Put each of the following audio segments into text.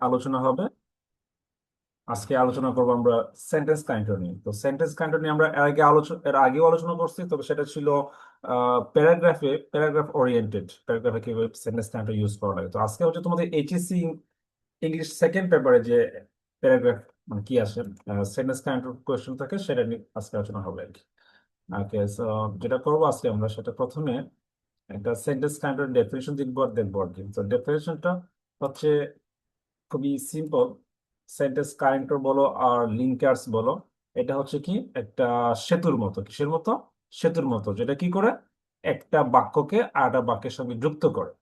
আলোচনা হবে। আজকে আলোচনা করবো আমরা সেন্টেন্স কাইন্টর নিয়ে। তো সেন্টেন্স কাইন্টর নিয়ে আমরা এর আগেও আলোচনা করছি, তবে সেটা ছিল প্যারাগ্রাফ ওরিয়েন্টেড, প্যারাগ্রাফে কিভাবে সেন্টেন্স কাইন্টর ইউজ করা লাগে। তো আজকে হচ্ছে তোমাদের এইচএসসি ইংলিশ সেকেন্ড পেপারে যে প্যারাগ্রাফ মানে কি আসে, সেন্টেন্স কাইন্টর কোয়েশ্চেন থাকে, সেটা নিয়ে আজকে আলোচনা হবে আর কি। ওকে, সো যেটা করবো আজকে আমরা, সেটা প্রথমে একটা সেন্টেন্স কাইন্টর ডেফিনেশন দেখবো আর কি। তো ডেফিনেশনটা হচ্ছে খুবই সিম্পল। সেন্টেন্স কারেক্টর বলো আর লিঙ্কার্স বলো, এটা হচ্ছে কি একটা সেতুর মতো। কিসের মতো? সেতুর মতো, যেটা কি করে একটা বাক্যকে আর একটা বাক্যের সঙ্গে যুক্ত করে।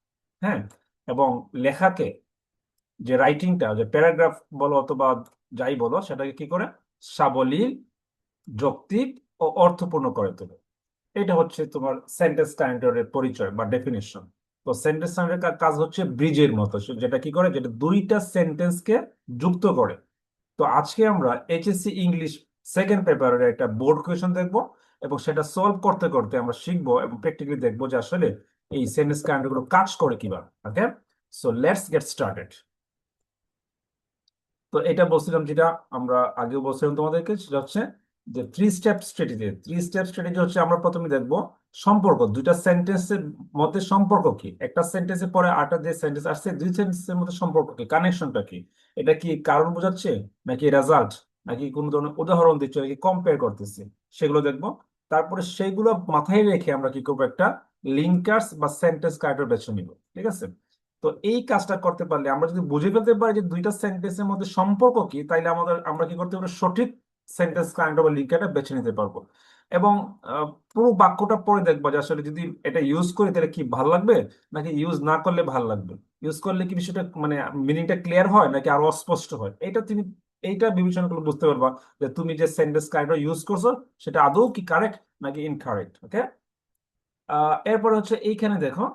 হ্যাঁ, এবং লেখাকে, যে রাইটিংটা, যে প্যারাগ্রাফ বলো অথবা যাই বলো, সেটাকে কি করে সাবলীল, যৌক্তিক ও অর্থপূর্ণ করে তোলে। এটা হচ্ছে তোমার সেন্টেন্স কানেক্টরের পরিচয় বা ডেফিনেশন। তো সেন্টেন্স কানেক্টরের কাজ হচ্ছে ব্রিজের মতো, যেটা কি করে, যেটা দুইটা সেন্টেন্সকে যুক্ত করে। তো আজকে আমরা এইচএসসি ইংলিশ সেকেন্ড পেপারের একটা বোর্ড কোয়েশন দেখবো, এবং সেটা সলভ করতে করতে আমরা শিখবো এবং প্র্যাকটিক্যালি দেখবো যে আসলে এই সেন্টেন্স কানেক্টর গুলো কাজ করে কিভাবে। ওকে, সো লেটস গেট স্টার্টেড। তো এটা বলছিলাম, যেটা আমরা আগেও বলছিলাম তোমাদেরকে, সেটা হচ্ছে যে থ্রি স্টেপ স্ট্র্যাটেজি হচ্ছে আমরা প্রথমে দেখব সম্পর্ক, দুইটা সেন্টেন্সের মধ্যে সম্পর্ক কি, একটা সেন্টেন্সের পরে আরেকটা যে সেন্টেন্স আসছে, দুই সেন্টেন্সের মধ্যে সম্পর্ক কি, কানেকশনটা কি, এটা কি কারণ বোঝাচ্ছে নাকি রেজাল্ট, নাকি কোনো ধরনের উদাহরণ দিচ্ছে নাকি কম্পেয়ার করতেছি, সেগুলো দেখবো। তারপরে সেইগুলো মাথায় রেখে আমরা কি করবো, একটা লিঙ্কার্স বা সেন্টেন্স কানেক্টর বেছে নিব। ঠিক আছে? তো এই কাজটা করতে পারলে, আমরা যদি বুঝে ফেলতে পারি যে দুইটা সেন্টেন্সের মধ্যে সম্পর্ক কি, তাইলে আমরা কি করতে পারবো, সঠিক সেন্টেন্স কাইন্ড অফ লিঙ্কটা বেছে নিতে পারবো। এবং পুরো বাক্যটা পড়ে দেখবো যে আসলে যদি এটা ইউজ করি তাহলে কি ভালো লাগবে, নাকি ইউজ না করলে ভালো লাগবে, ইউজ করলে কি বিষয়টা মানে মিনিংটা ক্লিয়ার হয় নাকি আরো অস্পষ্ট হয়। এইটা বিবেচনা করলে বুঝতে পারবা যে তুমি যে সেন্টেন্স কাইন্ড ইউজ করছো সেটা আদৌ কি কারেক্ট নাকি ইনকারেক্ট। ওকে, এরপর হচ্ছে এইখানে দেখো,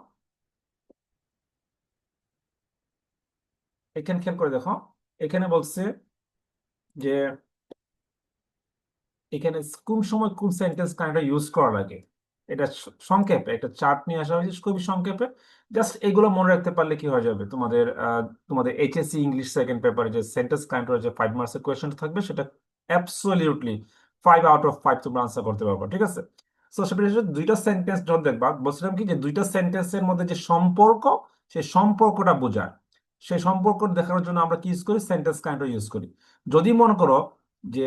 এখানে খেয়াল করে দেখো, এখানে বলছে যে এখানে কোন সময় কোন সেন্টেন্স কানেক্টর ইউজ করা লাগে। এটা সংক্ষেপে একটা চার্ট নিয়ে আসা হয়েছে, খুবই সংক্ষেপে। জাস্ট এগুলো মনে রাখতে পারলে কি হয়ে যাবে, তোমাদের এইচএসসি ইংলিশ সেকেন্ড পেপারে যে সেন্টেন্স কানেক্টর যে 5 মার্কসের কোয়েশ্চেন থাকবে, সেটা অ্যাবসলিউটলি 5 আউট অফ 5 তোমরা আনসার করতে পারবে। ঠিক আছে? তো সেটা হচ্ছে দুইটা সেন্টেন্স যখন দেখবা, বলছিলাম কি যে দুইটা সেন্টেন্সের মধ্যে যে সম্পর্ক, সেই সম্পর্কটা বোঝায়। সেই সম্পর্ক দেখানোর জন্য আমরা কি ইউজ করি, সেন্টেন্স কানেক্টর ইউজ করি। যদি মনে করো যে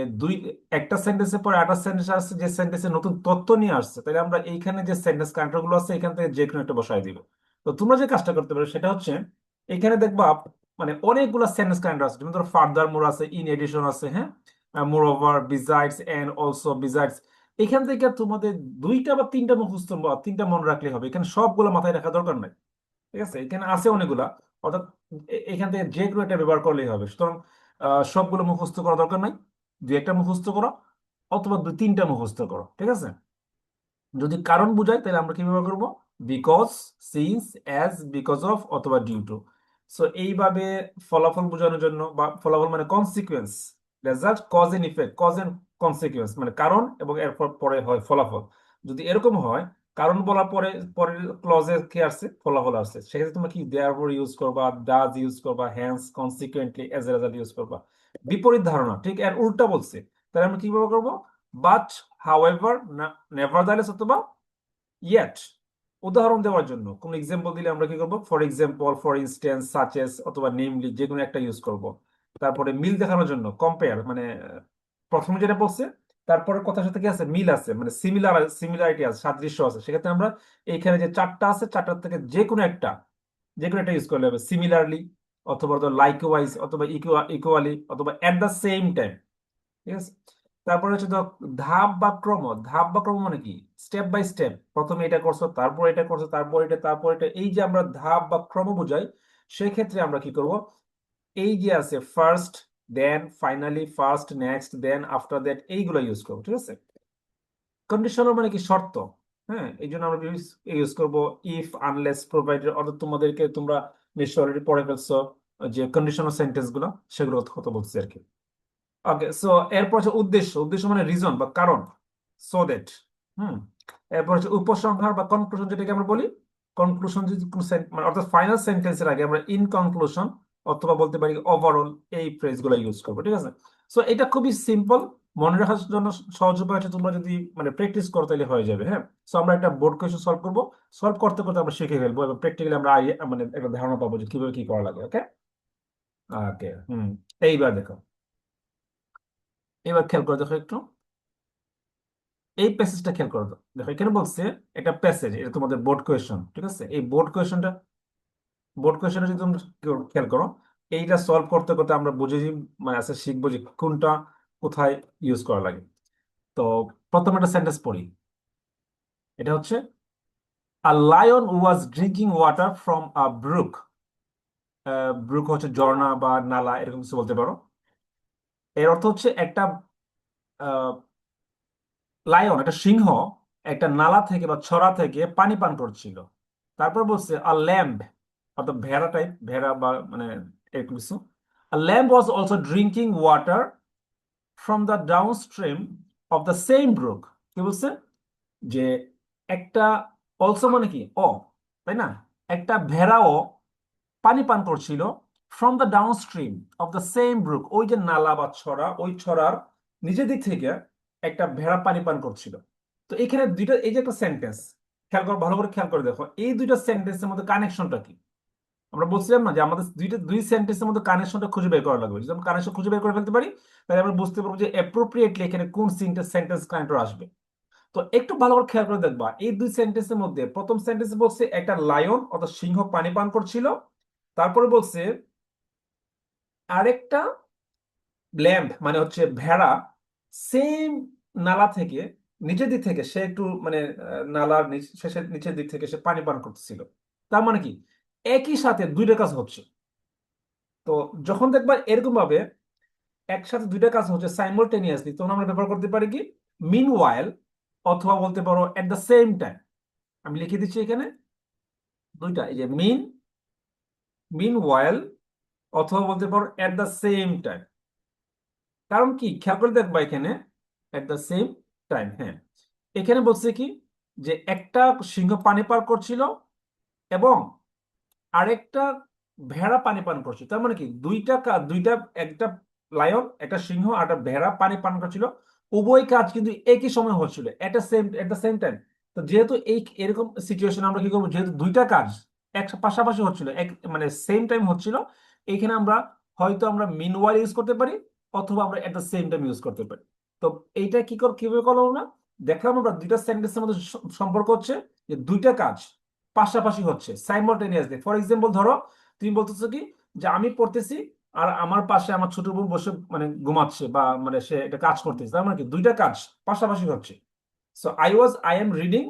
একটা সেন্টেন্সের পরে একটা সেন্টেন্স আসছে, যে সেন্টেন্সে নতুন তথ্য নিয়ে আসছে, তাহলে আমরা এইখানে যে সেন্টেন্স কানেক্টর গুলো আছে এখান থেকে যে কোনো একটা বসাই দিব। তো তোমরা যে কাজটা করতে পারো সেটা হচ্ছে, এখানে দেখবা মানে অনেকগুলো সেন্টেন্স কানেক্টর আছে, যেমন ধরো ফার্দার মোর আছে, ইন এডিশন আছে, হ্যাঁ, মোর ওভার, বিজাইডস, এন্ড অলসো, বিজাইডস। এখান থেকে তোমাদের দুইটা বা তিনটা মুখস্থ বা তিনটা মনে রাখলে হবে, এখানে সবগুলো মাথায় রাখা দরকার নাই। ঠিক আছে? এখানে আছে অনেকগুলা, অর্থাৎ এখান থেকে যে কোনো একটা ব্যবহার করলেই হবে। সুতরাং সবগুলো মুখস্থ করা দরকার নাই, দুই একটা মুখস্থ করো অথবা দুই তিনটা মুখস্থ করো। ঠিক আছে? যদি কারণ বোঝায় তাহলে আমরা কি ব্যবহার করবো, because, since, as, because of অথবা ডিউ টু। সো এইভাবে ফলাফল বোঝানোর জন্য, বা ফলাফল মানে consequence, result, cause and effect, cause and consequence মানে কারণ এবং এরপর পরে হয় ফলাফল। যদি এরকম হয়, কারণ বলার পরে পরের ক্লজে কি আসছে, ফলাফল আসছে, সেক্ষেত্রে তোমরা কি দেয়ারফর ইউজ করবা, ডাজ ইউজ করবা, hence, consequently, as a result use করবা। বিপরীত ধারণা ঠিক এর উল্টা বলছে, তাহলে আমরা কি ব্যবহার করবো, বাট, হাউএভার, নেভারদালেস অথবা ইয়েট। উদাহরণ দেওয়ার জন্য কোন এক্সাম্পল দিলে আমরা কি করবো, for example, for instance, such as অথবা নেমলি, যে কোনো একটা ইউজ করব। তারপরে মিল দেখানোর জন্য কম্পেয়ার, মানে প্রথমে যেটা বলছে তারপরে কথার সাথে কি আছে, মিল আছে, মানে সিমিলারিটি আছে, সাদৃশ্য আছে, সেক্ষেত্রে আমরা এইখানে যে চারটা আছে, চারটার থেকে যে কোনো একটা ইউজ করলে হবে, সিমিলারলি অথবা লাইকওয়াইজ অথবা ইকুয়ালি অথবা এট দ্য সেম টাইম। ঠিক আছে? তারপরে হচ্ছে তো ধাপ বা ক্রম মানে কি, স্টেপ বাই স্টেপ, প্রথমে এটা করছো, তারপর এটা করছো, তারপর এটা, তারপর এটা, এই যে আমরা ধাপ বা ক্রম বোঝাই, সেক্ষেত্রে আমরা কি করব, এই যে আছে first, then, finally, first, next, then, after that, এইগুলো ইউজ করবো। ঠিক আছে? কন্ডিশনাল মানে কি, শর্ত। হ্যাঁ, এই জন্য আমরা ইউজ করবো ইফ, আনলেস, প্রোভাইডেড, অর্থাৎ তোমরা নিশ্চয় অলরেডি পড়ে ফেলছো যে কন্ডিশনাল সেন্টেন্স গুলো, সেগুলো কথা বলছি আর কি। ওকে, সো এরপর হচ্ছে উদ্দেশ্য, উদ্দেশ্য মানে রিজন বা কারণ, সো দ্যাট। হুম। এরপর হচ্ছে উপসংহার বা কনক্লুশন, যেটাকে আমরা বলি কনক্লুশন, যদি কোনো মানে অর্থাৎ ফাইনাল সেন্টেন্সের আগে আমরা ইন কনক্লুশন অথবা বলতে পারি ওভারঅল, এই ফ্রেজগুলো ইউজ করবো, ঠিক আছে? সো এটা খুবই সিম্পল, মনে রাখার জন্য সহজ উপায় হচ্ছে তোমরা যদি মানে প্র্যাকটিস করো তাহলে হয়ে যাবে, হ্যাঁ। সো আমরা একটা বোর্ড কোয়েশ্চেন সলভ করবো, সলভ করতে করতে আমরা শিখে ফেলবো এবং প্র্যাকটিক্যালি আমরা মানে একটা ধারণা পাবো যে কিভাবে কি করা লাগে, ওকে? ওকে, এইবার দেখো, এবার খেয়াল করে দেখো একটু, এই প্যাসেজটা খেয়াল করো। দেখো এখানে বলছে একটা প্যাসেজ, এটা তোমাদের বোর্ড কোয়েশ্চেন, ঠিক আছে? এই বোর্ড কোয়েশ্চেনটা যদি তোমরা খেয়াল করো, এইটা সলভ করতে করতে আমরা বুঝে মানে আছে শিখবো যে কোনটা কোথায় ইউজ করা লাগে। তো প্রথম একটা সেন্টেন্স পড়ি, এটা হচ্ছে a lion was drinking water from a brook. Brook হচ্ছে ঝর্ণা বা নালা, এরকম কিছু বলতে পারো। এর অর্থ হচ্ছে একটা লায়ন, একটা সিংহ, একটা নালা থেকে বা ছড়া থেকে পানি পান করছিল। তারপর বলছে আ ল্যাম্ব, অর্থাৎ ভেড়া টাইপ, ভেড়া বা মানে এরকম কিছু। A lamb was also drinking water from the down stream of the same brook. কি বলছে? যে একটা, অলসো মানে কি ও, তাই না? একটা ভেড়াও পানি পান করছিল from the down stream of the same brook, ওই যে নালা বা ছড়া, ওই ছড়ার নিজের দিক থেকে একটা ভেড়া পানি পান করছিল। তো এখানে দুইটা, এই যে একটা সেন্টেন্স, খেয়াল করো, ভালো করে খেয়াল করে দেখো এই দুইটা সেন্টেন্সের মধ্যে কানেকশনটা কি। আমরা বলছিলাম না যে আমাদের দুই সেন্টেন্সের মধ্যে কানেকশনটা খুঁজে বের করা লাগবে। যদি আমরা কানেকশন খুঁজে বের করে ফেলতে পারি, তাহলে আমরা বুঝতে পারবো যে অ্যাপ্রোপ্রিয়েটলি এখানে কোন সেন্টেন্স কানেক্টর আসবে। তো একটু ভালো করে খেয়াল করে দেখবা, এই দুই সেন্টেন্সের মধ্যে প্রথম সেন্টেন্সে বলছে একটা লায়ন অর্থাৎ সিংহ পানি পান করছিল। তারপরে বলছে আরেকটা ল্যাম্ব মানে হচ্ছে ভেড়া, সেম নালা থেকে, নিচের দিক থেকে সে একটু মানে নালার শেষের নিচের দিক থেকে সে পানি পান করতেছিল। তার মানে কি একই সাথে দুইটা কাজ হচ্ছে। তো যখন দেখবা এরকম ভাবে একসাথে দুইটা কাজ হচ্ছে সাইমultaneously, তখন আমরা ব্যবহার করতে পারি কি মিন ওয়াইল, অথবা বলতে পারো এট দ্য সেম টাইম। আমি লিখে দিচ্ছি এখানে দুইটা, এই যে মিন ওয়াইল, অথবা বলতে পারো এট দ্য সেম টাইম। কারণ কি খেয়াল করে দেখবা এখানে এট দ্য সেম টাইম, হ্যাঁ। এখানে বলছে কি যে একটা সিংহ পানি পার করছিল এবং আরেকটা ভেড়া পানি পান করছে। তার মানে কি দুইটা, একটা লায়ন, একটা সিংহ আর একটা ভেড়া পানি পান করছিল। উভয় কাজ কিন্তু একই সময় হচ্ছিল, এট দ্য সেম টাইম। তো যেহেতু এই এরকম সিচুয়েশন আমরা কি করবো, যেহেতু দুইটা কাজ এক পাশাপাশি হচ্ছিল, এক মানে সেম টাইম হচ্ছিল, এইখানে আমরা হয়তো আমরা মিন ওয়াইল ইউজ করতে পারি, অথবা আমরা at the same time use করতে পারি। তো এইটা কিভাবে করলাম না, দেখলাম আমরা দুইটা সেন্টেন্সের মধ্যে সম্পর্ক হচ্ছে যে দুইটা কাজ পাশাপাশি হচ্ছে সাইমultaneously। ফর এক্সাম্পল ধরো, তুমি বলতেছো কি যে আমি পড়তেছি আর আমার পাশে আমার ছোট বোন বসে মানে ঘুমাচ্ছে বা মানে সে এটা কাজ করতেছে, তার মানে কি দুইটা কাজ পাশাপাশি হচ্ছে। So I am reading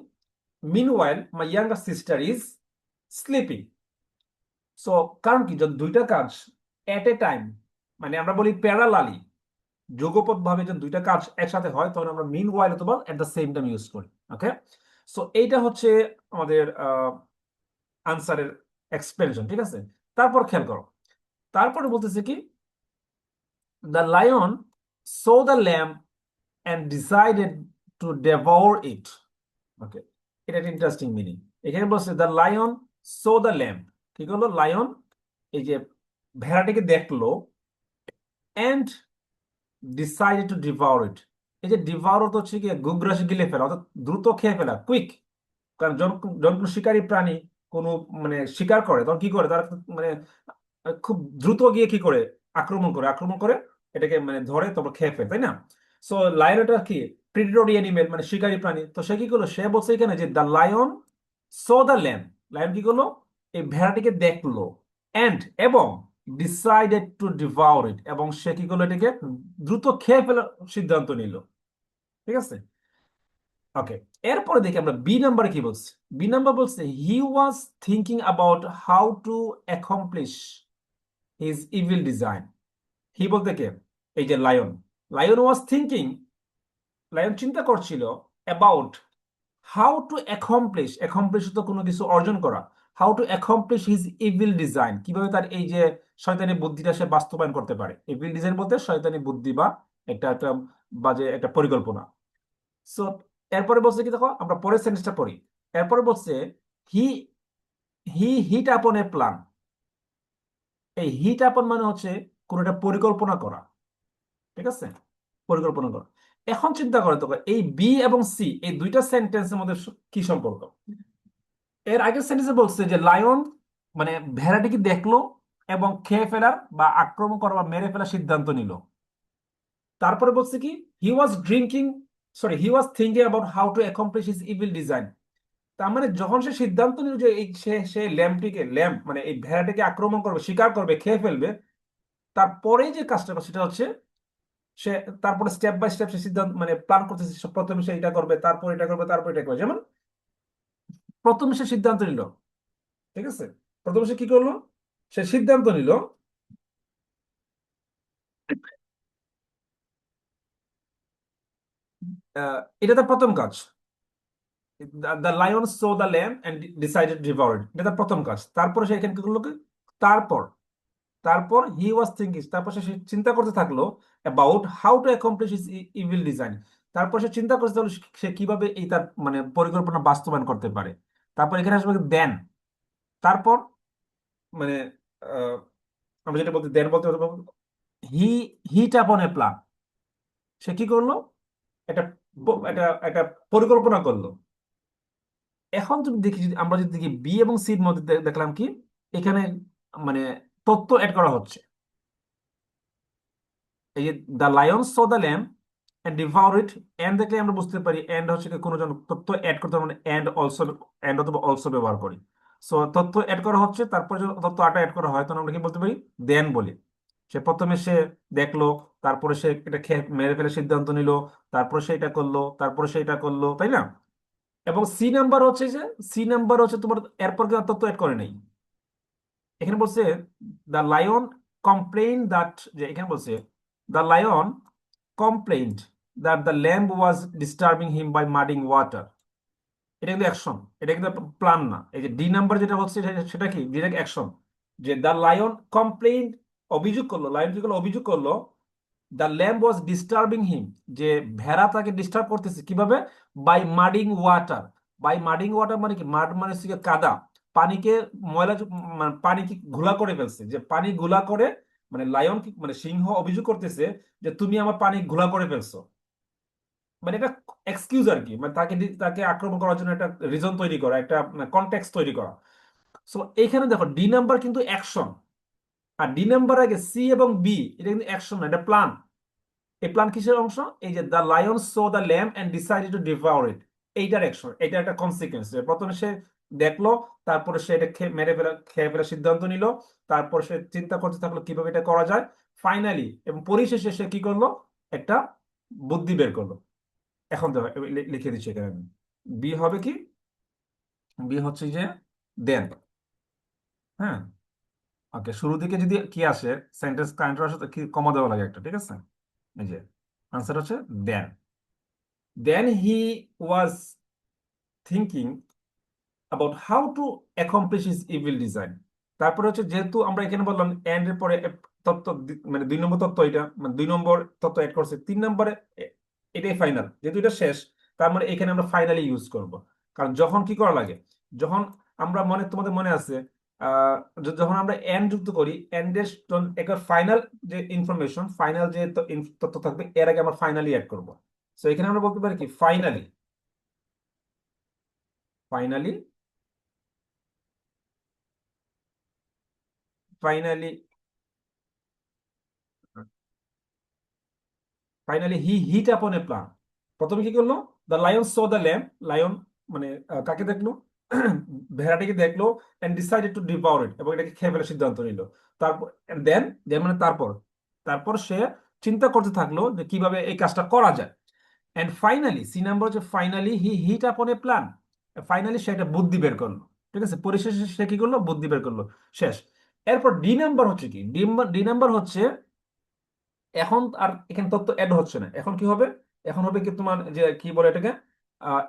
meanwhile my younger sister is sleeping. So কারণ কি যদি দুইটা কাজ এট এ টাইম, মানে আমরা বলি প্যারালালি, যুগপৎ ভাবে যে দুইটা কাজ একসাথে হয়, তখন আমরা মিন ওয়াইল অথবা at the same time use করি, ওকে? সো এইটা হচ্ছে আমাদের আনসারের এক্সপ্লেনেশন, ঠিক আছে? তারপর খেয়াল করো, তারপরে বলতেছে কি the lion saw the lamb and decided to devour it. Okay, এটা একটা ইন্টারেস্টিং মিনিং। এখানে বলছে the lion saw the lamb, কি করলো লায়ন, এই যে ভেড়াটিকে দেখলো, and decided to devour it. এই যে ডিভাউর তো হচ্ছে কি গুগ্রাসে গিলে ফেলা, অর্থাৎ দ্রুত খেয়ে ফেলা, কুইক। কারণ যখন কোনো শিকারী প্রাণী কোনো মানে শিকার করে, তখন কি করে তারা মানে খুব দ্রুত গিয়ে কি করে আক্রমণ করে এটাকে মানে ধরে তারপর খেয়ে ফেলে, তাই না? সো লায়ন এটা কি প্রিডেটরি অ্যানিমেল, মানে শিকারী প্রাণী। তো সে কি করলো, সে বলছে এখানে যে the lion saw the lamb, lion কি করলো এই ভেড়াটিকে দেখলো, এন্ড এবং ডিসাইডেড টু ডিভাউর ইট, এবং সে কি করলো এটাকে দ্রুত খেয়ে ফেলার সিদ্ধান্ত নিল, ঠিক আছে? ওকে, এরপরে দেখি আমরা বি নাম্বারে কি বলছে। বি নাম্বার বলছে he was thinking about how to accomplish his evil design. He বলতে কে, এই যে lion, lion was thinking, lion চিন্তা করছিল অ্যাবাউট হাউ টু অ্যাকমপ্লিশ তো কোনো কিছু অর্জন করা, how to accomplish his evil design, কিভাবে তার এই যে শয়তানি বুদ্ধিটা সে বাস্তবায়ন করতে পারে। ইভিল ডিজাইন বলতে শয়তানি বুদ্ধি বা একটা একটা বাজে একটা পরিকল্পনা। সো এরপরে বলছে কি, দেখো আমরা পরের সেন্টেন্সটা পড়ি। এরপরে বলছে হি হি হিট আপন এ প্ল্যান। এই হিট আপন মানে হচ্ছে কোনো একটা পরিকল্পনা করা, ঠিক আছে, পরিকল্পনা করা। এখন চিন্তা করে তো, এই বি এবং সি এই দুইটা সেন্টেন্সের মধ্যে কি সম্পর্ক? এর আগের সেন্টেন্সে বলছে যে লায়ন মানে ভেড়াটিকে দেখলো এবং খেয়ে ফেলার বা আক্রমণ করার বা মেরে ফেলার সিদ্ধান্ত নিল। তারপরে বলছে কি, he was thinking about how to accomplish his evil design. তার মানে যখন সে সিদ্ধান্ত নিল যে এই সে সে ল্যাম্প মানে এই ভেড়াটিকে আক্রমণ করবে, শিকার করবে, খেয়ে ফেলবে, তারপরে যে কাজটা করে সেটা হচ্ছে সে তারপরে স্টেপ বাই স্টেপ সে সিদ্ধান্ত মানে প্ল্যান করতেছে, প্রথমে সে এটা করবে, তারপর এটা করবে, তারপর এটা করবে। যেমন প্রথমে সে সিদ্ধান্ত নিল, ঠিক আছে, প্রথমে সে কি করলো, সে সিদ্ধান্ত নিল এটা তার প্রথম কাজ। The lion saw the lamb and decided devour it, এটা তার প্রথম কাজ। তারপরে সে এখানে কি করলো কি? তারপর তারপর হি ওয়াজ থিঙ্কিং, তারপর সে চিন্তা করতে থাকলো about how to accomplish his evil design. তারপর সে চিন্তা করতে থাকলো সে কিভাবে এই তার মানে পরিকল্পনা বাস্তবায়ন করতে পারে। তারপর এখানে আসবে দেন, তারপর মানে আহ, আমরা যেটা বলতে দেন বলতে পারবো, হি হিট আপন এ প্ল্যান, সে কি করলো, একটা একটা পরিকল্পনা করলো। এখন তুমি দেখি, যদি আমরা যদি দেখি বি এবং সির মধ্যে দেখলাম কি, এখানে মানে তথ্য অ্যাড করা হচ্ছে। এই যে the lion saw the lamb and devour it, and দেখলে আমরা বুঝতে পারি এন্ড হচ্ছে কি কোনো জন তথ্য অ্যাড করতে মানে এন্ড অলসো, এন্ড অথবা অলসো ব্যবহার করি। সো তথ্য অ্যাড করা হচ্ছে, তারপরে যদি তথ্য আটা অ্যাড করা হয় তখন আমরা কি বলতে পারি, দেন বলি। সে প্রথমে সে দেখলো, তারপরে সে এটা খেয়ে মেরে ফেলে সিদ্ধান্ত নিল, তারপরে সে এটা করলো, তারপরে সে এটা করলো, তাই না? এবং সি নাম্বার হচ্ছে তোমার এরপর কেউ তথ্য অ্যাড করে নাই। এখানে বলছে দ্য লায়ন কমপ্লেইন দ্যাট, যে এখানে বলছে the lion complained that the lamb was disturbing him by muddying water. এটা কিন্তু অ্যাকশন, এটা কিন্তু প্ল্যান না। এই যে ডি নাম্বার যেটা হচ্ছে সেটা কি, ডিরেক্ট অ্যাকশন। যে দ্য লায়ন কমপ্লেইন, অভিযোগ করলো, লায়ন কি করলো, অভিযোগ করলো দ্য ল্যাম্প ওয়াজ ডিস্টার্বিং হিম, যে ভেড়া তাকে ডিস্টার্ব করতেছে কিভাবে, by muddying water. By muddying water মানে কি, মাড মানে হচ্ছে গিয়ে কাদা, পানিকে ময়লা মানে পানি কি ঘোলা করে ফেলছে, যে পানি ঘোলা করে, মানে লায়ন কি মানে সিংহ অভিযোগ করতেছে যে তুমি আমার পানি ঘোলা করে ফেলছো। মানে এটা এক্সকিউজ আর কি, মানে তাকে আক্রমণ করার জন্য একটা রিজন তৈরি করা, একটা কনটেক্সট তৈরি করা। সো এখানে দেখো ডি নাম্বার কিন্তু অ্যাকশন, আর ডি নাম্বার আগে সি এবং বি, এটা কিন্তু অ্যাকশন না, এটা প্ল্যান। এই প্ল্যান কিসের অংশ? এই যে the lion saw the lamb and decided to devour it, এইটার অ্যাকশন, এটা একটা কনসিকুয়েন্স। প্রথমে সে দেখলো, তারপরে সে এটা খেয়ে ফেলার সিদ্ধান্ত নিল, তারপর সে চিন্তা করতে থাকলো কিভাবে এটা করা যায়, ফাইনালি এবং পরিশেষে সে কি করলো, একটা বুদ্ধি বের করলো। এখন দেখো লিখে দিচ্ছি এখানে আমি। বি হবে কি, বি হচ্ছে যে দেন। হ্যাঁ, ওকে, শুরু দিকে যদি কি আসে, সেন্টেন্স কানেক্টর আসে তো কি কমা দেওয়া লাগে একটা, ঠিক আছে। এই যে আনসার হচ্ছে then. Then he was thinking about how to accomplish his evil design. তারপরে হচ্ছে যেহেতু আমরা এখানে বললাম এন্ড এর পরে তত্ত্ব মানে দুই নম্বর তত্ত্ব, এটা মানে দুই নম্বর তত্ত্ব অ্যাড করছে, তিন নম্বরে এটাই ফাইনাল, যেহেতু এটা শেষ, তার মানে এখানে আমরা ফাইনালি ইউজ করব। কারণ যখন কি করা লাগে, যখন আমরা তোমাদের মনে আছে, আহ যখন আমরা এন্ড যুক্ত করি, এন্ড এর একটা ফাইনাল যে ইনফরমেশন, ফাইনাল যে তথ্য থাকবে এর আগে আমরা ফাইনালি অ্যাড করব। তো এখানে আমরা বলতে পারি কি, finally, finally, finally, finally he hit upon a plan. প্রথমে কি করলো, the lion saw the lamb, lion মানে কাকে দেখলো, ভেড়াটিকে দেখলো, and decided to devour it, এবং এটাকে খেয়ে ফেলার সিদ্ধান্ত নিল। তারপর দেন, দেন মানে তারপর, তারপর সে চিন্তা করতে থাকলো যে কিভাবে এই কাজটা করা যায়। এন্ড ফাইনালি, সি নাম্বার হচ্ছে finally he hit upon a plan, finally সে একটা বুদ্ধি বের করলো। ঠিক আছে, পরিশেষে সে কি করলো, বুদ্ধি বের করলো, শেষ। এরপর ডি নাম্বার হচ্ছে কি, ডি নাম্বার হচ্ছে এখন আর এখানে তথ্য অ্যাড হচ্ছে না, এখন কি হবে, এখন হবে কি তোমার যে কি বলে এটাকে,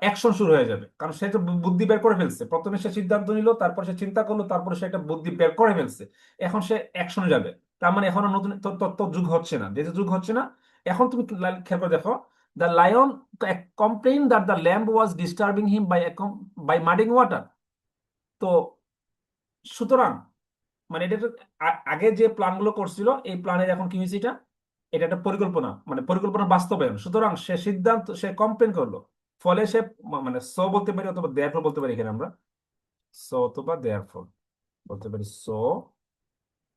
অ্যাকশন শুরু হয়ে যাবে। কারণ সে তো বুদ্ধি বের করে ফেলছে, প্রথমে সে সিদ্ধান্ত নিল, তারপর সে চিন্তা করলো, তারপরে সে একটা বুদ্ধি বের করে ফেলছে, এখন সে অ্যাকশনে যাবে। তার মানে এখন আর নতুন তথ্য যুগ হচ্ছে না, যেহেতু যুগ হচ্ছে না, এখন তুমি খেয়াল করে দেখো, the lion complain that the lamb was disturbing him by muddying water. তো সুতরাং মানে এটা আগে যে প্ল্যানগুলো করছিল এই প্ল্যানের এখন কি হয়েছে, এটা এটা একটা পরিকল্পনা, মানে পরিকল্পনা বাস্তবায়ন। সুতরাং সে সিদ্ধান্ত, সে কমপ্লেন করলো, ফলে সে মানে সো বলতে পারি অথবা দেয়ারফর বলতে পারি এখানে আমরা, সো অথবা দেয়ারফর বলতে পারি, সো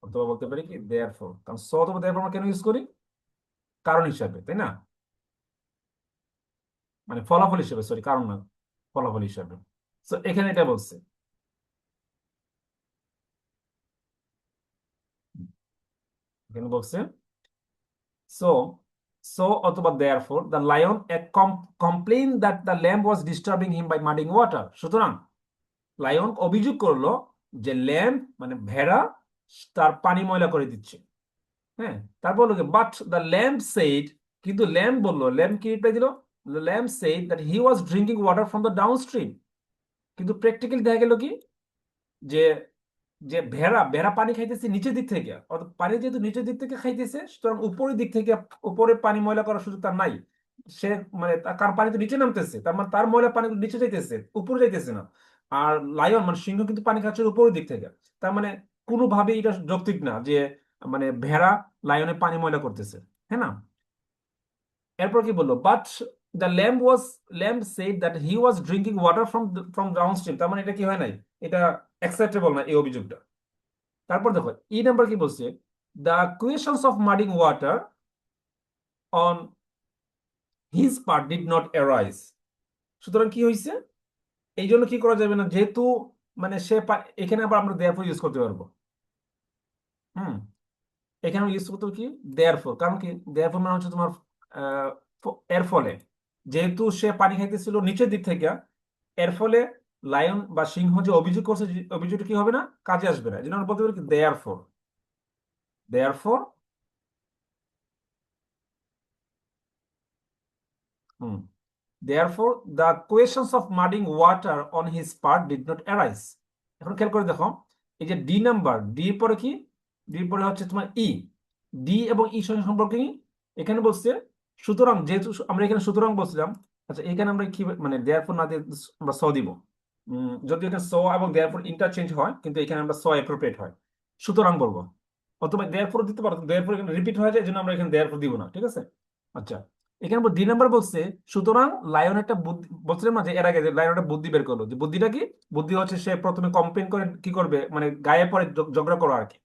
অথবা বলতে পারি কি দেয়ারফর। কারণ সো অথবা দেয়ারফর আমরা কেন ইউজ করি? কারণ হিসাবে, তাই না? মানে ফলাফল হিসেবে, সরি কারণ না, ফলাফল হিসাবে। তো এখানে এটা বলছে, এখানে বলছে সো, সো অথবা therefore the lion complain that the lamb was disturbing him by muddying water. সুতরাং লায়ন অভিযোগ করলো যে ল্যাম্ব মানে ভেড়া তার পানি ময়লা করে দিচ্ছে। হ্যাঁ, তারপর লোকে বাট দ্য ল্যাম্ব সেইড, কিন্তু ল্যাম্ব বললো, ল্যাম্ব কি রিপ্লাই দিল? Lamb said that he was drinking water from the down stream. কিন্তু প্র্যাকটিক্যালি দেখা গেল কি, যে যে ভেড়া ভেড়া পানি খাইতেছে নিচের দিক থেকে, অর্থাৎ পানি যেহেতু নিচের দিক থেকে খাইতেছে, সুতরাং উপরের দিক থেকে, উপরে পানি ময়লা করার সুযোগ তার নাই। সে মানে কার পানি তো নিচে নামতেছে, তার মানে তার ময়লা পানি নিচে যাইতেছে, উপরে যাইতেছে না। আর লায়ন মানে সিংহ কিন্তু পানি খাচ্ছে উপরের দিক থেকে। তার মানে কোনোভাবেই এটা যৌক্তিক না যে মানে ভেড়া লায়নের পানি ময়লা করতেছে, হ্যাঁ না? এরপর কি বললো? But the lamb said that he was drinking water from down stream. তার মানে এটা কি হয় নাই, এটা অ্যাকসেপ্টেবল না এই অভিযোগটা। তারপর দেখো ই নাম্বার কি বলছে, the questions of muddying water on his part did not arise. সুতরাং কি হয়েছে, এই জন্য কি করা যাবে না, যেহেতু মানে এখানে আবার আমরা দেয়ারফর ইউজ করতে পারবো। হুম, এখানে ইউজ করতে হবে কি দেয়ারফর, কারণ কি দেয়ারফর মানে হচ্ছে তোমার আহ, এর ফলে, যেহেতু সে পানি খাইতেছিল নিচের দিক থেকে, এর ফলে লায়ন বা সিংহ যে অভিযোগ করছে, অভিযোগটা কি হবে না, কাজে আসবে না। এই জন্য আমরা বলতে পারি কি therefore, therefore. Hmm, therefore the questions of muddying water on his part did not arise। এখন খেয়াল করে দেখো, এই যে ডি নাম্বার, ডি এর পরে কি, ডি এর পরে হচ্ছে তোমার ই, ডি এবং ই সঙ্গে সম্পর্কে কি, এখানে বলছে সুতরাং, যেহেতু আমরা এখানে সুতরাং বলছিলাম। আচ্ছা, এখানে আমরা কি মানে দেয়ারফর না দিয়ে আমরা স দিব। যদি এখানে স এবং দেয়ারফর ইন্টারচেঞ্জ হয়, কিন্তু এখানে আমরা স অ্যাপ্রোপ্রিয়েট হয়, সুতরাং বলবো। অথবা দেয়ারফর দিতে পারো, দেয়ারফর এখানে রিপিট হয়ে যায়, এই জন্য আমরা এখানে দেয়ারফর দিব না, ঠিক আছে? আচ্ছা, এখানে ডি নাম্বার বলছে সুতরাং লায়ন একটা বুদ্ধি, বলছিলাম না যে এর আগে যে লায়ন একটা বুদ্ধি বের করলো, যে বুদ্ধিটা কি, বুদ্ধি হচ্ছে সে প্রথমে কমপ্লেন করে কি করবে, মানে গায়ে পড়ে ঝগড়া করো আর কি।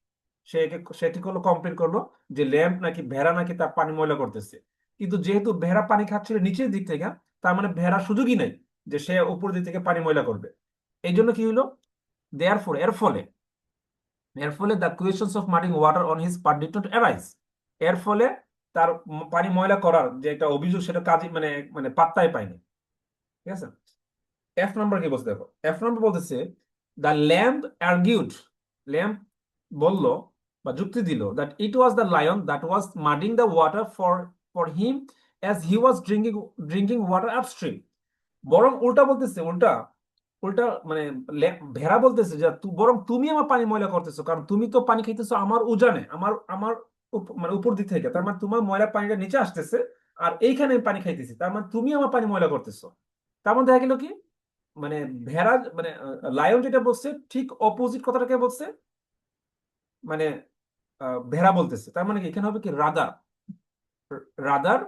সে কি করলো, কমপ্লেন করলো যে ল্যাম্প নাকি ভেড়া নাকি তার পানি ময়লা করতেছে। কিন্তু যেহেতু ভেড়া পানি খাচ্ছিল নিচের দিক থেকে, তার মানে ভেড়ার সুযোগই নাই যে সে উপর দিক থেকে পানি ময়লা করবে। এই জন্য কি হলো, দেয়ার ফলে, এর ফলে the questions of muddying water on his part did not arise. এর ফলে তার পানি ময়লা করার যে একটা অভিযোগ, সেটা কাজে মানে মানে পাত্তাই পায়নি। ঠিক আছে? এফ নাম্বার কি বলছে দেখো, এফ নাম্বার বলতেছে দ্য ল্যাম্ব আর্গিউড, ল্যাম্ব বলল বা যুক্তি দিল that it was the lion that was muddying the water for him as he was drinking water upstream. বরং উল্টা বলতেছে, উল্টা উল্টা মানে ভেড়া বলতেছে যে বরং তুমি আমার পানি ময়লা করতেছো, কারণ তুমি তো পানি খাইতেছো আমার উজানে, আমার আমার মানে উপর দিক থেকে, তার মানে তোমার ময়লা পানিটা নিচে আসতেছে, আর এইখানে আমি পানি খাইতেছি, তার মানে তুমি আমার পানি ময়লা করতেছো। তার মধ্যে দেখা গেল কি, মানে ভেড়া মানে লায়ন যেটা বলছে ঠিক অপোজিট কথাটাকে বলছে, মানে ভেড়া বলতেছে। তার মানে কি এখানে হবে কি রাদার, রাদার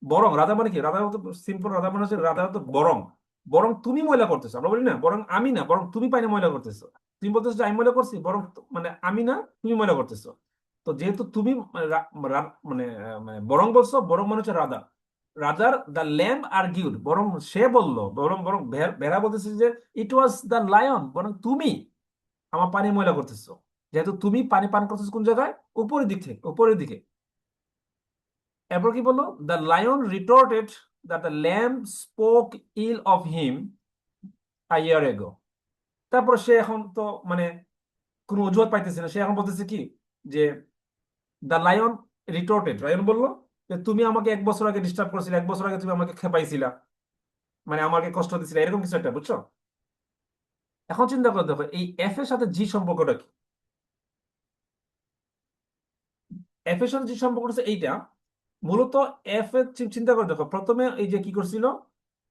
বরং, রাধা মানে কি, রাধা তো সিম্পল, রাধা মানে হচ্ছে রাধা তো বরং, বরং তুমি ময়লা করতেছো। আমরা বলি না বরং আমি না, বরং তুমি পানি ময়লা করতেছো। তুমি বলতেছো যে আমি ময়লা করছি, বরং মানে আমি না, তুমি ময়লা করতেছো। তো যেহেতু তুমি মানে মানে বরং বলছো, বরং মানে হচ্ছে Radha, rather the lamb argued, বরং সে বললো, বরং বরং ভেড়া বলতেছে যে ইট ওয়াজ দ্য লায়ন, বরং তুমি আমার পানি ময়লা করতেছো। যেহেতু তুমি পানি পান করতেছো কোন জায়গায়, উপরের দিক থেকে, উপরের দিকে। এরপর কি বললো, the lion retorted that the lamb spoke ill of him a year ago. তারপর সে এখন তো মানে কোনো অজুহাত পাইতেছে না, সে এখন বলতেছে কি, যে দ্য লায়ন রিটোর্টেড, লায়ন বললো যে তুমি আমাকে 1 বছর আগে ডিস্টার্ব করেছিলে, 1 বছর আগে তুমি আমাকে খেপাইছিলা, মানে আমাকে কষ্ট দিছিলে, এরকম কিছু একটা, বুঝছো? এখন চিন্তা করে দেখো এই এফ এর সাথে জি সম্পর্কটা কি। এফ এর সাথে জি সম্পর্ক হচ্ছে এইটা, মূলত এফ এর চিন্তা করে দেখো, প্রথমে এই যে কি করছিল,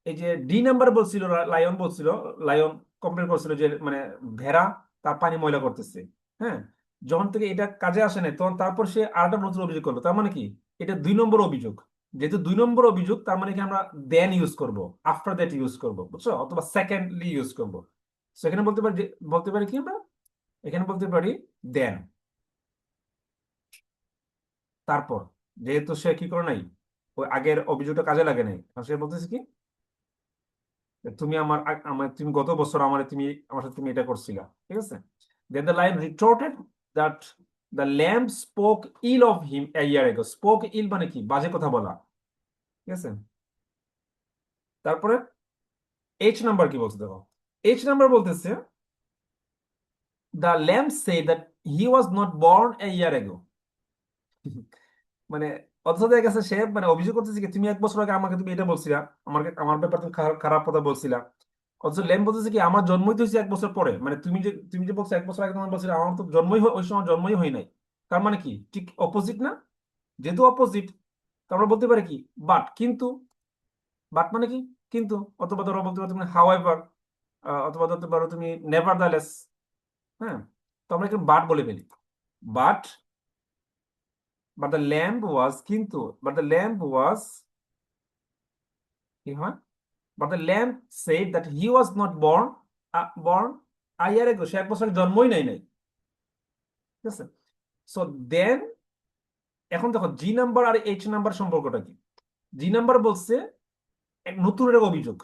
এই যে ডি নাম্বার বলছিল, লায়ন বলছিল, লায়ন কমপ্লেন করছিল যে মানে ভেড়া তার পানি ময়লা করতেছে। হ্যাঁ, যখন থেকে এটা কাজে আসে না তখন তারপর সে আরেকটা নতুন অভিযোগ করলো, তার মানে কি এটা 2 নম্বর অভিযোগ। যেহেতু 2 নম্বর অভিযোগ, তার মানে কি আমরা দেন ইউজ করব, আফটার দ্যাট ইউজ করব, বুঝছো, অথবা সেকেন্ডলি ইউজ করব। সেখানে বলতে পারি বলতে পারি কি আমরা, এখানে বলতে পারি দেন। তারপর যেহেতু সে কি করে নাই, ওই আগের অভিযোগটা কাজে লাগে নাই, তখন সে বলতেছে কি, তুমি তুমি গত বছর আমার সাথে তুমি এটা করছিলা, ঠিক আছে। Then the lion retorted that the lamb spoke ill of him a year ago. Spoke ইল মানে কি, বাজে কথা বলা, ঠিক আছে। তারপরে এইচ নাম্বার কি বলছে দেখো, এইচ নাম্বার বলতেছে the lamb say that he was not born a year ago. মানে অথচ দেখা গেছে সে মানে অভিযোগ করতেছে কি, তুমি 1 বছর আগে আমাকে তুমি এটা বলছিলা, আমার ব্যাপারে তুমি খারাপ কথা বলছিলা। অথচ ল্যাম বলতেছে কি, আমার জন্মই তো হয়েছে 1 বছর পরে, মানে তুমি যে বলছো 1 বছর আগে তোমার বলছিলে, আমার তো ওই সময় জন্মই হয় নাই। তার মানে কি ঠিক অপোজিট না? যেহেতু অপোজিট, আমরা বলতে পারি কি, বাট কিন্তু। বাট মানে কি কিন্তু, অথবা ধরো বলতে পারো তুমি হাউএভার, অথবা ধরতে পারো তুমি নেভারদালেস। হ্যাঁ, তো আমরা একটু বাট বলে ফেলি। But but the lamb was, কিন্তু বাট দ্য ল্যাম্ব ওয়াজ কি হয়, but the lamb said that he was not born a year ago. সে 1 বছর আগে জন্মই নাই। ঠিক আছে। সো দেন এখন দেখো জি নাম্বার আর এইচ নাম্বার সম্পর্কটা কি। জি নাম্বার বলছে এক নতুন একটা অভিযোগ।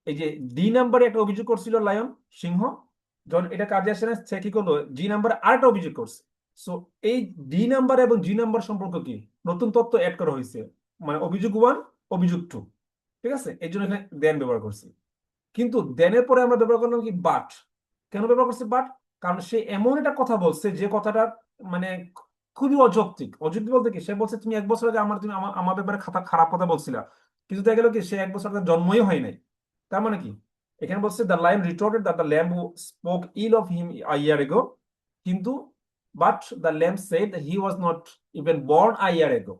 এই যে ডি নাম্বারে একটা অভিযোগ করছিল লায়ন, সিংহ, যখন এটা কাজে আসে না সে কি করলো, জি নাম্বার আরেকটা অভিযোগ করছে। সো এই ডি নাম্বার এবং জি নাম্বার সম্পর্ক কি, নতুন তথ্য অ্যাড করা হয়েছে, মানে অভিযোগ 1, অভিযোগ 2। ঠিক আছে, এই জন্য এখানে দেন ব্যবহার করছি। কিন্তু দেনের পরে আমরা ব্যবহার করলাম কি, বাট। কেন ব্যবহার করছি বাট? কারণ সে এমন একটা কথা বলছে যে কথাটা মানে খুবই অযৌক্তিক। অযৌক্তিক বলতে কি, সে বলছে তুমি 1 বছর আগে তুমি আমার ব্যাপারে খারাপ কথা বলছিলা, কিন্তু দেখা গেল কি সে 1 বছর আগে জন্মই হয় নাই। তার মানে কি, এখানে বলছে the lion retorted that the lamb spoke ill of him a year ago, কিন্তু but the lamb said he was not even born a year ago.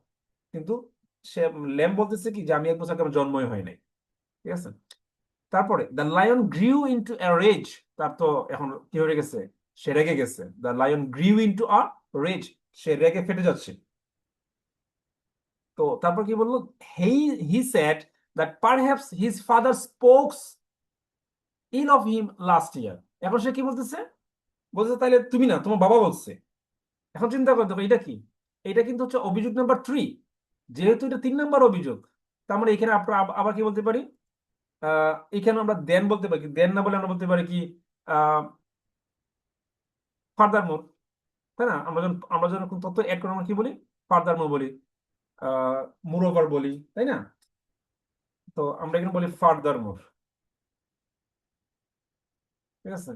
কিন্তু সে ল্যাম্ব বলতেছে কি যে আমি 1 বছর আগে আমার জন্মই হয় নাই। ঠিক আছে। তারপরে the lion grew into a rage. তার তো এখন কি হয়ে গেছে, সে রেগে গেছে। The lion grew into a rage, সে রেগে ফেটে যাচ্ছে। তো তারপর কি বললো, he he said that perhaps his father spokes ill of him last year. এখন সে কি বলতেছে, বলতেছে তাইলে তুমি না, তোমার বাবা বলছে। এখন চিন্তা করতে হবে এটা কি, এটা কিন্তু হচ্ছে অভিযোগ নাম্বার 3। যেহেতু এটা 3 নম্বর অভিযোগ, তার মানে এখানে আমরা আবার কি বলতে পারি, এখানে আমরা দেন বলতে পারি, দেন না বলে আমরা বলতে পারি কি, ফার্দার মোর। তাই না, আমরা যখন কোনো তথ্য অ্যাড করি আমরা কি বলি, ফার্দার মোর বলি, মোর ওভার বলি, তাই না। তো আমরা এখানে বলি ফার্দার মোর। ঠিক আছে,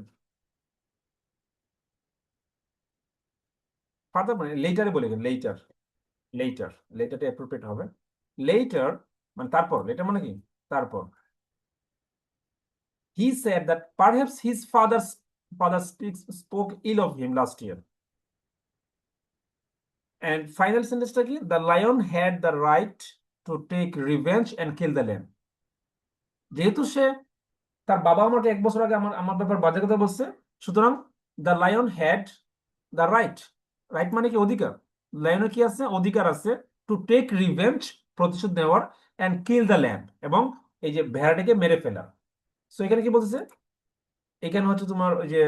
ফার্দার মানে লেটারে বলি, লেটার। লেটারটা অ্যাপ্রোপ্রিয়েট হবে। লেটার মানে তারপর, লেটার মানে কি তারপর। He said that perhaps his father spoke ill of him last year. And final sentence টা কি, the lion had the right to take revenge and kill the lamb. যেহেতু সে, তার বাবা আমাকে 1 বছর আগে আমার আমার ব্যাপার বাজে কথা বলছে, সুতরাং the lion had the right. Right মানে কি অধিকার, লায়নের কি আছে, অধিকার আছে, টু টেক রিভেঞ্জ, প্রতিশোধ নেওয়ার, অ্যান্ড কিল দ্য ল্যাম্ব, এবং এই যে ভেড়াটাকে মেরে ফেলা। সো এখানে কি বলতেছে, এখানে হচ্ছে তোমার ওই যে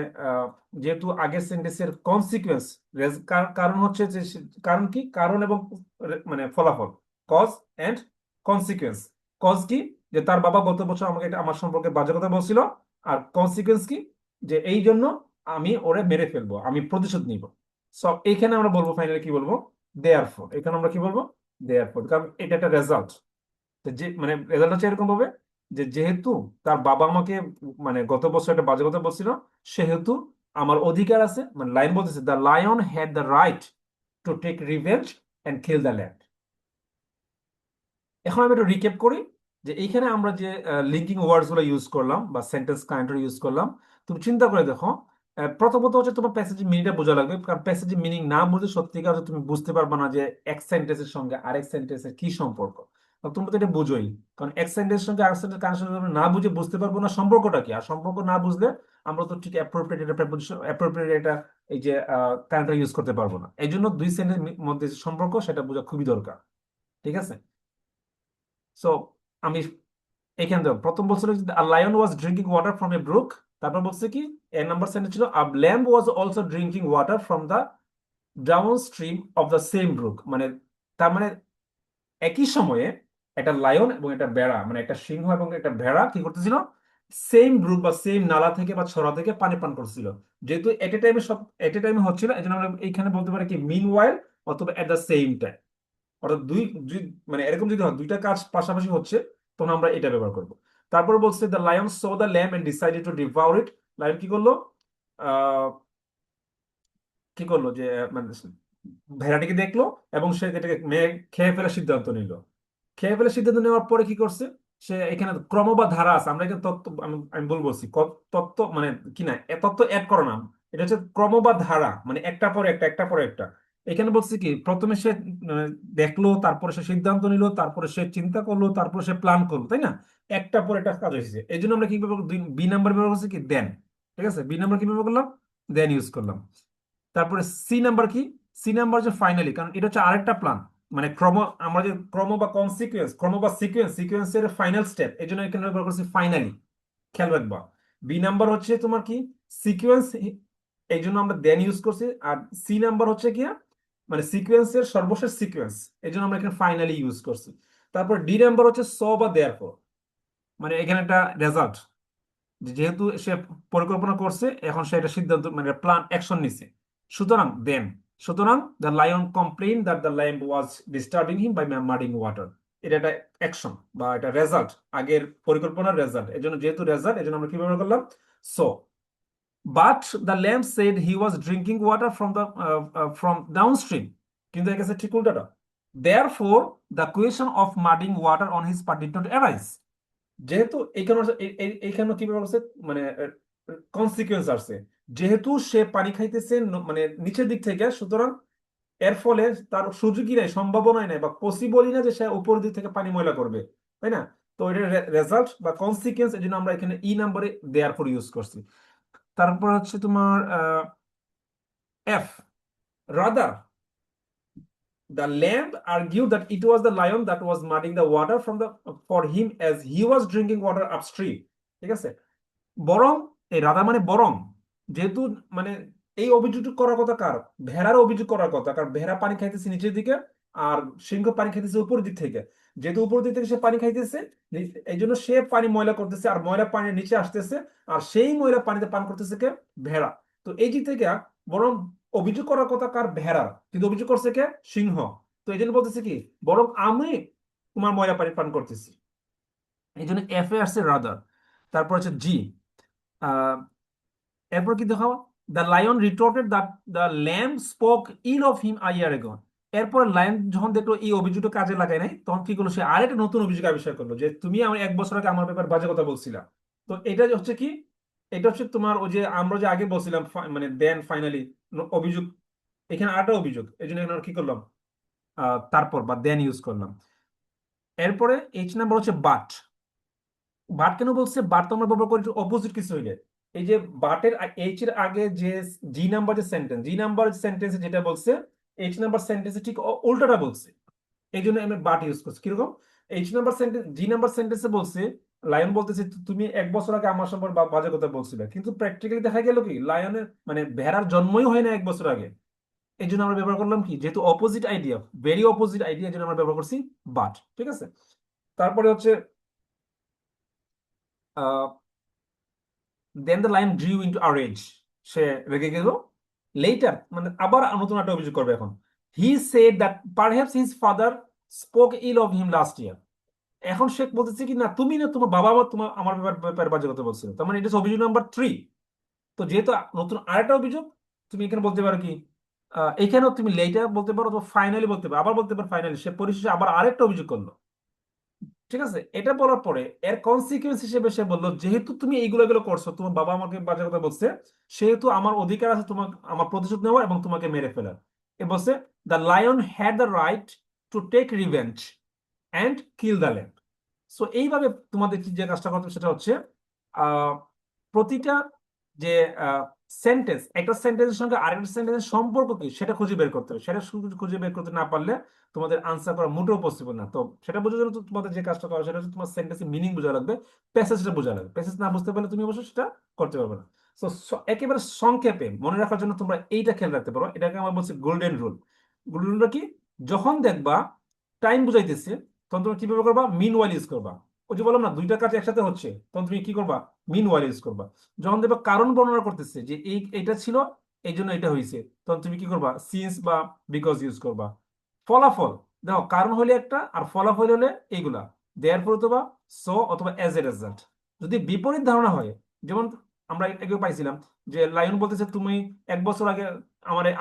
যেহেতু আগের সেন্টেন্সের কনসিকুয়েন্স, কারণ হচ্ছে যে কারণ কি, কারণ এবং মানে ফলাফল, কজ এন্ড কনসিকুয়েন্স। কজ কি, যে তার বাবা গত বছর আমাকে এটা আমার সম্পর্কে বাজে কথা বলছিল। আর কনসিকুয়েন্স কি, যে এই জন্য আমি ওরে মেরে ফেলবো, আমি প্রতিশোধ নিব। সব এইখানে আমরা বলবো ফাইনালি কি বলবো, দেয়ার ফর। এখানে আমরা কি বলবো, দেয়ার ফর, কারণ এটা একটা রেজাল্ট। যে মানে রেজাল্ট হচ্ছে এরকম ভাবে, যে যেহেতু তার বাবা আমাকে মানে গত বছর একটা বাজে কথা বলছিল, সেহেতু আমার অধিকার আছে, মানে লাইন বলতেছে the lion had the right to take revenge and kill the lamb. এখন আমি একটু রিক্যাপ করি, যে এইখানে আমরা যে লিঙ্কিং ওয়ার্ডস গুলো ইউজ করলাম বা সেন্টেন্স কানেক্টর ইউজ করলাম, তুমি চিন্তা করে দেখো। প্রথমত হচ্ছে তোমার প্যাসেজের মিনিংটা বোঝা লাগবে, কারণ প্যাসেজের মিনিং না বুঝে সত্যিকার তুমি বুঝতে পারবে না যে এক সেন্টেন্সের সঙ্গে আরেক সেন্টেন্সের কি সম্পর্ক। তোমরা তো এটা বুঝোই, কারণ এক সেন্টেন্সের সঙ্গে আরেক সেন্টেন্স কানেকশন না বুঝে বুঝতে পারবো না সম্পর্কটা কি, আর সম্পর্ক না বুঝলে আমরা তো ঠিক অ্যাপ্রোপ্রিয়েট এটা প্রেপোজিশন অ্যাপ্রোপ্রিয়েট এটা এই যে কানেক্টর ইউজ করতে পারবো না। এই জন্য দুই সেন্টেন্স মধ্যে যে সম্পর্ক সেটা বোঝা খুবই দরকার। ঠিক আছে। সো আমি এখানে দেখো প্রথম বলছিল lion was drinking water from a brook, তারপর বলছে কি এর নাম্বার সেন্টেন্স ছিল a lamb was also drinking water from the down stream of the same brook. মানে তার মানে একই সময়ে একটা লায়ন এবং একটা বেড়া, মানে একটা সিংহ এবং একটা ভেড়া কি করতেছিল, সেম ব্রুক বা সেম নালা থেকে বা ছড়া থেকে পানি পান করছিল। যেহেতু এট এ টাইমে সব এট এ টাইমে হচ্ছিল, এই জন্য আমরা এইখানে বলতে পারি কি মিন ওয়াইল অথবা এট দ্য সেম টাইম। অর্থাৎ দুই দুই- মানে এরকম যদি হয় দুইটা কাজ পাশাপাশি হচ্ছে, তখন আমরা এটা ব্যবহার করব। তারপর বলছে the lion saw the lamb and decided to devour it. Lion কি করলো, আহ কি করলো যে মানে ভেড়াটিকে দেখলো এবং সে এটাকে খেয়ে ফেলার সিদ্ধান্ত নিল। খেয়ে ফেলার সিদ্ধান্ত নেওয়ার পরে কি করছে, সে এখানে ক্রম বা ধারা আছে, আমরা এখানে তত্ত্ব আমি আমি বলবো তত্ত্ব মানে কি না তত্ত্ব অ্যাড করো না, এটা হচ্ছে ক্রম বা ধারা, মানে একটা পরে একটা একটা পরে একটা। এখানে বলছে কি প্রথমে সে দেখলো, তারপরে সে সিদ্ধান্ত নিল, তারপরে সে চিন্তা করলো, তারপরে সে প্ল্যান করলো, তাই না? একটা পরে একটা কাজ হয়েছে, এই জন্য আমরা কি ব্যবহার বি নাম্বার ব্যবহার করছি কি দেন। ঠিক আছে, বি নাম্বার কি ব্যবহার করলাম, দেন ইউজ করলাম। তারপরে সি নাম্বার কি, সি নাম্বার হচ্ছে ফাইনালি, কারণ এটা হচ্ছে আরেকটা প্ল্যান, মানে ক্রম, আমরা যে ক্রম বা কনসিকুয়েন্স, ক্রম বা সিকুয়েন্সের ফাইনাল স্টেপ, এই জন্য এখানে ব্যবহার করছি ফাইনালি। খেয়াল রাখবা। বি নাম্বার হচ্ছে তোমার কি সিকুয়েন্স, এই জন্য আমরা দেন ইউজ করছি। আর সি নাম্বার হচ্ছে কি মানে সিকুয়েন্সের সর্বশেষ সিকুয়েন্স, এই জন্য আমরা এখানে ফাইনালি ইউজ করছি। তারপর ডি নাম্বার হচ্ছে সো বা দেয়ারফর, মানে এখানে একটা রেজাল্ট, যেহেতু সে পরিকল্পনা করছে, এখন সে একটা সিদ্ধান্ত মানে প্ল্যান অ্যাকশন নিছে, সুতরাং দেন, সুতরাং the lion complain that the lamb was disturbing him by muddying water. এটা একটা অ্যাকশন বা এটা রেজাল্ট, আগের পরিকল্পনার রেজাল্ট, এই জন্য যেহেতু রেজাল্ট এই জন্য আমরা কি ব্যবহার করলাম, so. But the lamb said he was drinking water from the from downstream, কিন্তু এর কাছে ঠিক উল্টাটা, therefore the question of muddying water on his part did not arise. যেহেতু এইখানে এইখানে কি ব্যাপার আছে, মানে কনসিকুয়েন্স আসছে, যেহেতু সে পানি খাইতেছে মানে নিচের দিক থেকে, সুতরাং এর ফলে তার সুযোগই নাই, সম্ভাবনাই নাই বা পসিবলই না যে সে উপর দিক থেকে পানি ময়লা করবে, তাই না? তো এটা রেজাল্ট বা কনসিকুয়েন্স, এই জন্য আমরা এখানে ই নাম্বারে দেয়ার ফর ইউজ করছি। তারপর হচ্ছে তোমার F, rather the lamb argued that it was the lion that was muddying the water from the for him as he was drinking water upstream। ঠিক আছে, বরং এই রাধা মানে বরং, যেহেতু মানে এই অভিযোগ করার কথা কার, ভেড়ার অভিযোগ করার কথা, কারণ ভেড়া পানি খাইতেছে নিচের দিকে আর সিংহ পানি খাইতেছে উপর দিক থেকে। যেহেতু উপর দিক থেকে সে পানি খাইতেছে, এই জন্য সে পানি ময়লা করতেছে আর ময়লা পানি নিচে আসতেছে, আর সেই ময়লা পানিতে পান করতেছে কে, ভেড়া। তো এই দিক থেকে বরং অভিযোগ করার কথা কার, ভেড়ার, কিন্তু অভিযোগ করছে কে, সিংহ। তো এই জন্য বলতেছে কি বরং আমি তোমার ময়লা পানি পান করতেছি, এই জন্য এফ এ আসছে রাদার। তারপর হচ্ছে জি, এরপর কি দেখাও, the lion retorted that the lamb spoke ill of him a year ago. এরপর লায়ন যখন দেখলো এই অভিযোগটা কাজে লাগায় নাই, তখন কি করলো, সে আরেকটা নতুন অভিযোগ আবিষ্কার করলো যে তুমি আমার 1 বছর আগে আমার ব্যাপারে বাজে কথা বলছিলা। তো এটা যে হচ্ছে কি, এটা হচ্ছে তোমার ওই যে আমরা যে আগে বলছিলাম মানে দেন ফাইনালি অভিযোগ, এখানে আরেকটা অভিযোগ, এই জন্য এখানে আমরা কি করলাম, তারপর বা দেন ইউজ করলাম। এরপরে এইচ নাম্বার হচ্ছে বাট। বাট কেন বলছে, বাট তো আমরা ব্যবহার করি অপোজিট কিছু হইলে। এই যে বাটের এইচ এর আগে যে জি নাম্বার যে সেন্টেন্স, জি নাম্বার সেন্টেন্সে যেটা বলছে, এইচ নাম্বার সেন্টেন্সে ঠিক উল্টাটা বলছে, এই জন্য আমি বাট ইউজ করছি। কিরকম, H number sentence G number সেন্টেন্সে বলছে, লায়ন বলতেছে তুমি 1 বছর আগে আমার সম্পর্কে বাজে কথা বলছিলে, কিন্তু প্র্যাকটিক্যালি দেখা গেল কি লায়নের মানে ভেড়ার জন্মই হয় না 1 বছর আগে। এই জন্য আমরা ব্যবহার করলাম কি, যেহেতু opposite idea, very opposite idea, এই জন্য আমরা ব্যবহার করছি বাট। ঠিক আছে। তারপরে হচ্ছে then the lion grew into a rage, সে রেগে গেল। লেটার মানে আবার নতুন একটা অভিযোগ করবে এখন, he said that perhaps his father spoke ill of him last year. এখন সে বলতেছে কি না তুমি না তোমার বাবা আমার তোমার আমার ব্যাপারে বাজে কথা বলছিল, তার মানে এটা হচ্ছে অভিযোগ নাম্বার 3। তো যেহেতু নতুন আরেকটা অভিযোগ, তুমি এখানে বলতে পারো কি, এখানেও তুমি লেটার বলতে পারো, তো ফাইনালি বলতে পারো, আবার বলতে পারো ফাইনালি, সে পরিশেষে আবার আরেকটা অভিযোগ করলো। ঠিক আছে, এটা বলার পরে এর কনসিকুয়েন্স হিসেবে সে বললো যেহেতু তুমি এইগুলো এগুলো করছো, তোমার বাবা আমাকে বাজে কথা বলছে, সেহেতু আমার অধিকার আছে তোমার আমার প্রতিশোধ নেওয়ার এবং তোমাকে মেরে ফেলার। এ বলছে the lion had the right to take revenge and kill the lamb. So এইভাবে তোমাদের কি যে কাজটা করতে হবে সেটা হচ্ছে আহ, প্রতিটা যে সেন্টেন্স, একটা সেন্টেন্সের সঙ্গে আরেকটা সেন্টেন্সের সম্পর্ক কি সেটা খুঁজে বের করতে হবে। সেটা খুঁজে বের করতে না পারলে তোমাদের আনসার করা মোটেও পসিবল না। তো সেটা বোঝার জন্য তো তোমাদের যে কাজটা করা সেটা হচ্ছে তোমার সেন্টেন্সের মিনিং বোঝা লাগবে, প্যাসেজটা বোঝা লাগবে। প্যাসেজ না বুঝতে পারলে তুমি অবশ্যই সেটা করতে পারবে না। তো একেবারে সংক্ষেপে মনে রাখার জন্য তোমরা এইটা খেয়াল রাখতে পারো, এটাকে আমরা বলছি গোল্ডেন রুল। গোল্ডেন রুলটা কি? যখন দেখবা টাইম বুঝাইতেছে তখন তুমি কি ব্যবহার করবা? মিন ওয়াইল ইউজ করবা। ওই যে বললাম না, দুইটা কাজ একসাথে হচ্ছে, তখন তুমি কি করবা? মিন ওয়াইল ইউজ করবা। যখন দেখবা কারণ বর্ণনা করতেছে যে এইটা ছিল এই জন্য এটা হয়েছে, তখন তুমি কি করবা? সিন্স বা বিকজ ইউজ করবা। ফলাফল দেখো, কারণ হলে একটা আর ফলাফল হলে এইগুলা দেয়ারফর অথবা সো অথবা অ্যাজ এ রেজাল্ট। যদি বিপরীত ধারণা হয়, যেমন আমরা একটু পাইছিলাম যে লায়ন বলতেছে তুমি 1 বছর আগে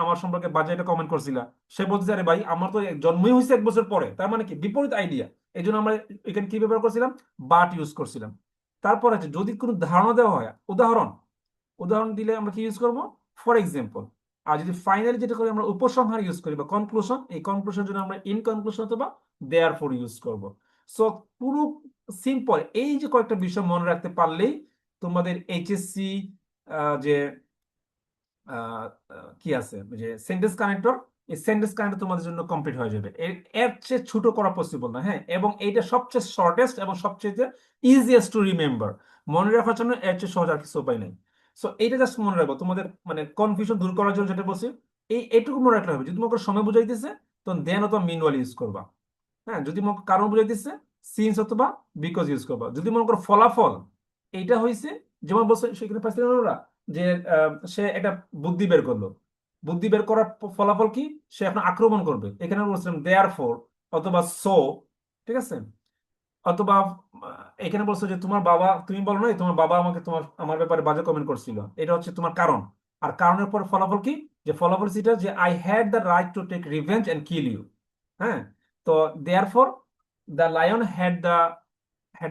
আমার সম্পর্কে বাজে একটা কমেন্ট করছিলা। সে বলতেছে আরে ভাই আমার তো জন্মই হয়েছে 1 বছর পরে, তার মানে কি বিপরীত আইডিয়া। এই জন্য আমরা এখানে কি ব্যবহার করছিলাম? বাট ইউজ করছিলাম। তারপর আছে যদি কোনো ধারণা দেওয়া হয়, উদাহরণ উদাহরণ দিলে আমরা কি ইউজ করব? For example. আর যদি ফাইনালি যেটা করি আমরা উপসংহার ইউজ করি বা কনক্লুশন, এই কনক্লুশনের জন্য আমরা ইন কনক্লুশন অথবা দেয়ার ফর ইউজ করব। সো পুরো সিম্পল এই যে কয়েকটা বিষয় মনে রাখতে পারলেই তোমাদের এইচএসসি যে আহ, কি আছে যে সেন্টেন্স কানেক্টর, এই সেন্টেন্স কানেক্টর তোমাদের জন্য কমপ্লিট হয়ে যাবে। এর চেয়ে ছোট করা পসিবল না, হ্যাঁ। এবং এইটা সবচেয়ে শর্টেস্ট এবং সবচেয়ে ইজিয়েস্ট টু রিমেম্বার। মনে রাখার জন্য এর চেয়ে সহজ আর কিছু উপায় নেই। সো এইটা জাস্ট মনে রাখবো তোমাদের মানে কনফিউশন দূর করার জন্য যেটা বলছি, এইটুকু মনে রাখলে হবে। যদি তোমাকে সময় বুঝাইতেছে তখন দেন অথবা মিন ওয়াল ইউজ করবা। হ্যাঁ, যদি মনে করো কারণ বুঝাইতেছে সিন্স অথবা বিকজ ইউজ করবা। যদি মনে করো ফলাফল এইটা হয়েছে, যেমন বলছে সেখানে পাইছিলেন ওরা যে সে একটা বুদ্ধি বের করলো, বুদ্ধি বের করার ফলাফল কি? সে এখন আক্রমণ করবে। এখানে আমরা বলছিলাম দেয়ার ফোর অথবা সো, ঠিক আছে। অথবা এখানে বলছো যে তোমার বাবা, তুমি বলো না তোমার বাবা আমাকে আমার ব্যাপারে বাজে কমেন্ট করছিল, এটা হচ্ছে তোমার কারণ। আর কারণের পর ফলাফল কি? যে ফলাফল সেটা যে I had the right to take revenge and kill you. হ্যাঁ, তো therefore the lion had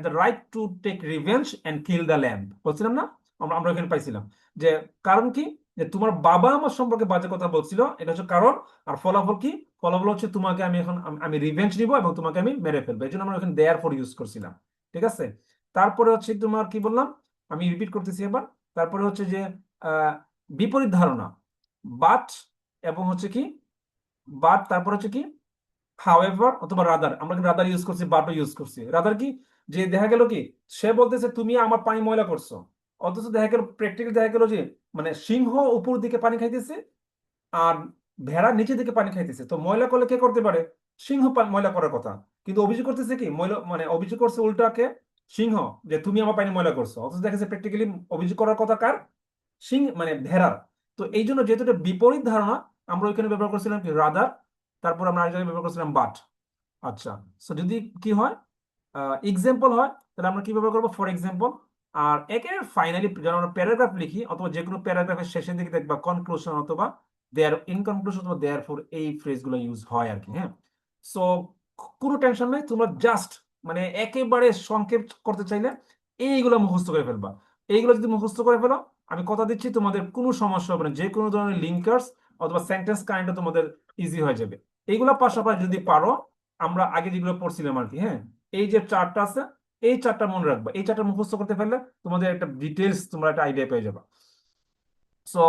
the right to take revenge and kill the lamb, বলছিলাম না? আমরা আমরা এখানে পাইছিলাম যে কারণ কি? যে তোমার বাবা আমার সম্পর্কে বাজে কথা বলছিল, এটা হচ্ছে কারণ। আর ফলাফল কি? ফলাফল হচ্ছে তোমাকে আমি এখন আমি রিভেঞ্জ নিব এবং তোমাকে আমি মেরে ফেলবো। এই জন্য আমরা এখানে দেয়ার ফর ইউজ করছিলাম, ঠিক আছে। তারপরে হচ্ছে তোমার কি বললাম, আমি রিপিট করতেছি এবার। তারপরে হচ্ছে যে আহ, বিপরীত ধারণা, বাট এবং হচ্ছে কি, বাট তারপর হচ্ছে কি হাওয়েভার অথবা রাদার। আমরা কিন্তু রাদার ইউজ করছি, বাটও ইউজ করছি। রাদার কি? যে দেখা গেল কি সে বলতেছে তুমি আমার পানি ময়লা করছো, অথচ দেখা গেল প্র্যাকটিক্যালি দেখা গেল যে মানে সিংহ উপর দিকে পানি খাইতেছে আর ভেড়া নিচে দিকে পানি খাইতেছে। তো ময়লা করলে কে করতে পারে? সিংহ ময়লা করার কথা। কিন্তু অভিযোগ করতেছে কি ময়লা, মানে অভিযোগ করছে উল্টাকে সিংহ, যে তুমি আমার পানি ময়লা করছো। অথচ দেখা যাচ্ছে প্র্যাকটিক্যালি অভিযোগ করার কথা কার? মানে ভেড়ার। তো এই জন্য যেহেতু এটা বিপরীত ধারণা, আমরা ওইখানে ব্যবহার করছিলাম কি রাদার, তারপর আমরা আরেক জায়গায় ব্যবহার করছিলাম বাট। আচ্ছা, সো যদি কি হয় এক্সাম্পল হয়, তাহলে আমরা কি ব্যবহার করবো? For example. আর একেবারে ফাইনালি যখন আমরা প্যারাগ্রাফ লিখি অথবা যে কোনো প্যারাগ্রাফের শেষের দিকে দেখবা কনক্লুশন অথবা দেয়ার ইন কনক্লুশন অথবা দেয়ার ফর এই ফ্রেজগুলো ইউজ হয় আর কি, হ্যাঁ। সো কোনো টেনশন নেই, তোমরা জাস্ট মানে একেবারে সংক্ষেপ করতে চাইলে এইগুলো মুখস্থ করে ফেলবা। এইগুলো যদি মুখস্থ করে ফেলো, আমি কথা দিচ্ছি তোমাদের কোনো সমস্যা হবে না। যে কোনো ধরনের লিঙ্কার্স অথবা সেন্টেন্স কাইন্ডও তোমাদের ইজি হয়ে যাবে। এইগুলো পাশাপাশি যদি পারো, আমরা আগে যেগুলো পড়ছিলাম আর কি, হ্যাঁ, এই যে চারটা আছে, এই চারটা মনে রাখবা। এই চারটা মুখস্থ করতে পারলে তোমাদের একটা ডিটেলস তোমরা একটা আইডিয়া পেয়ে যাবে। সো